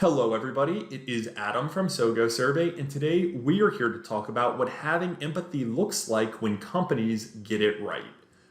Hello everybody, it is Adam from SoGoSurvey, and today we are here to talk about what having empathy looks like when companies get it right.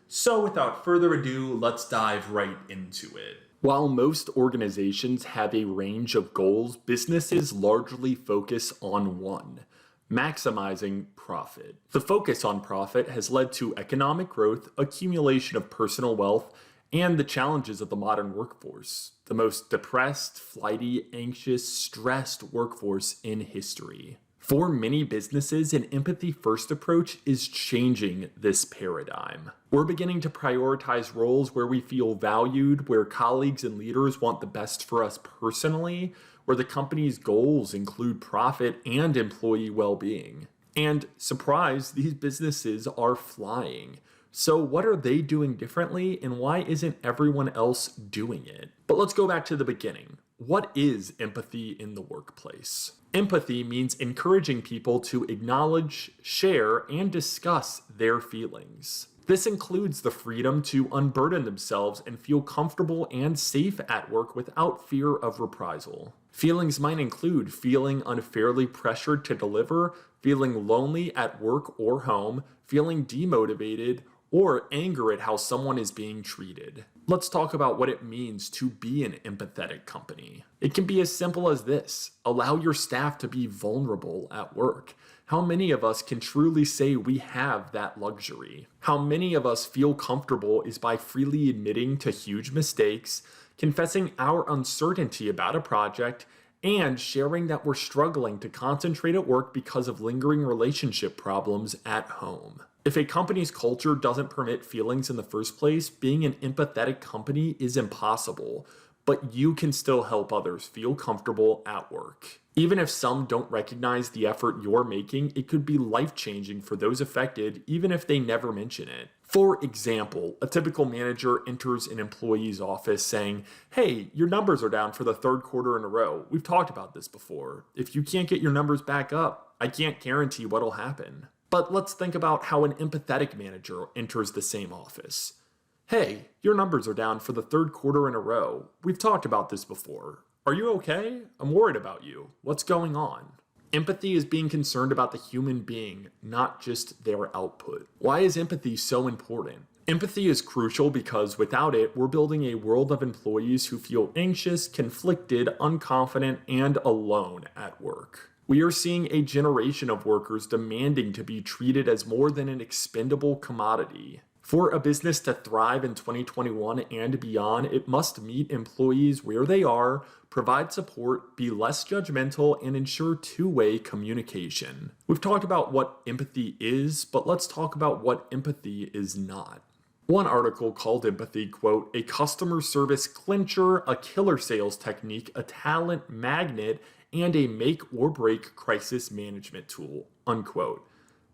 So without further ado, let's dive right into it. While most organizations have a range of goals, businesses largely focus on one: maximizing profit. The focus on profit has led to economic growth, accumulation of personal wealth, and the challenges of the modern workforce, the most depressed, flighty, anxious, stressed workforce in history. For many businesses, an empathy-first approach is changing this paradigm. We're beginning to prioritize roles where we feel valued, where colleagues and leaders want the best for us personally, where the company's goals include profit and employee well-being. And surprise, these businesses are flying. So what are they doing differently, and why isn't everyone else doing it? But let's go back to the beginning. What is empathy in the workplace? Empathy means encouraging people to acknowledge, share, and discuss their feelings. This includes the freedom to unburden themselves and feel comfortable and safe at work without fear of reprisal. Feelings might include feeling unfairly pressured to deliver, feeling lonely at work or home, feeling demotivated, or anger at how someone is being treated. Let's talk about what it means to be an empathetic company. It can be as simple as this: allow your staff to be vulnerable at work. How many of us can truly say we have that luxury? How many of us feel comfortable is by freely admitting to huge mistakes, confessing our uncertainty about a project, and sharing that we're struggling to concentrate at work because of lingering relationship problems at home. If a company's culture doesn't permit feelings in the first place, being an empathetic company is impossible, but you can still help others feel comfortable at work. Even if some don't recognize the effort you're making, it could be life-changing for those affected, even if they never mention it. For example, a typical manager enters an employee's office saying, "Hey, your numbers are down for the third quarter in a row. We've talked about this before. If you can't get your numbers back up, I can't guarantee what'll happen." But let's think about how an empathetic manager enters the same office. "Hey, your numbers are down for the third quarter in a row. We've talked about this before. Are you okay? I'm worried about you. What's going on?" Empathy is being concerned about the human being, not just their output. Why is empathy so important? Empathy is crucial because without it, we're building a world of employees who feel anxious, conflicted, unconfident, and alone at work. We are seeing a generation of workers demanding to be treated as more than an expendable commodity. For a business to thrive in 2021 and beyond, it must meet employees where they are, provide support, be less judgmental, and ensure two-way communication. We've talked about what empathy is, but let's talk about what empathy is not. One article called empathy, quote, "a customer service clincher, a killer sales technique, a talent magnet, and a make or break crisis management tool," unquote,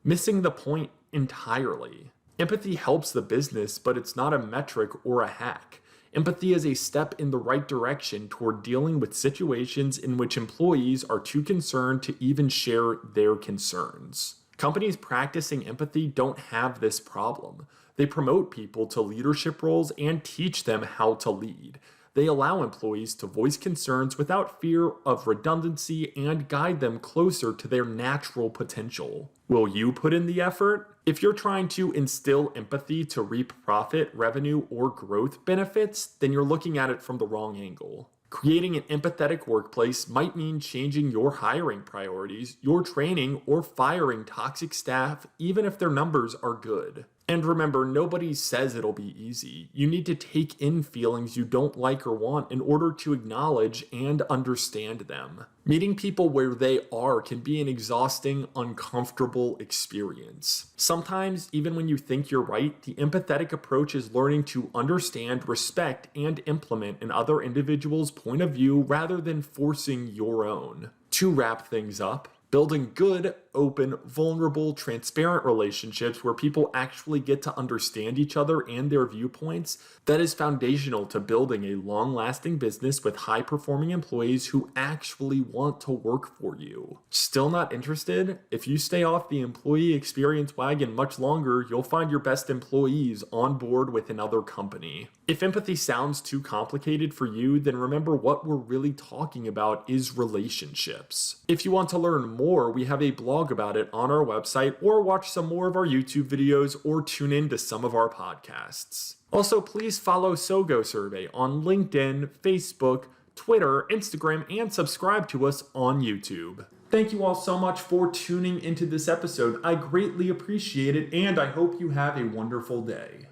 missing the point entirely. Empathy helps the business, but it's not a metric or a hack. Empathy is a step in the right direction toward dealing with situations in which employees are too concerned to even share their concerns. Companies practicing empathy don't have this problem. They promote people to leadership roles and teach them how to lead. They allow employees to voice concerns without fear of redundancy and guide them closer to their natural potential. Will you put in the effort? If you're trying to instill empathy to reap profit, revenue, or growth benefits, then you're looking at it from the wrong angle. Creating an empathetic workplace might mean changing your hiring priorities, your training, or firing toxic staff, even if their numbers are good. And remember, nobody says it'll be easy. You need to take in feelings you don't like or want in order to acknowledge and understand them. Meeting people where they are can be an exhausting, uncomfortable experience. Sometimes, even when you think you're right, the empathetic approach is learning to understand, respect, and implement an other individual's point of view rather than forcing your own. To wrap things up, building good, open, vulnerable, transparent relationships where people actually get to understand each other and their viewpoints, that is foundational to building a long-lasting business with high-performing employees who actually want to work for you. Still not interested? If you stay off the employee experience wagon much longer, you'll find your best employees on board with another company. If empathy sounds too complicated for you, then remember what we're really talking about is relationships. If you want to learn more, we have a blog about it on our website, or watch some more of our YouTube videos, or tune in to some of our podcasts. Also, please follow SoGoSurvey on LinkedIn, Facebook, Twitter, Instagram, and subscribe to us on YouTube. Thank you all so much for tuning into this episode. I greatly appreciate it, and I hope you have a wonderful day.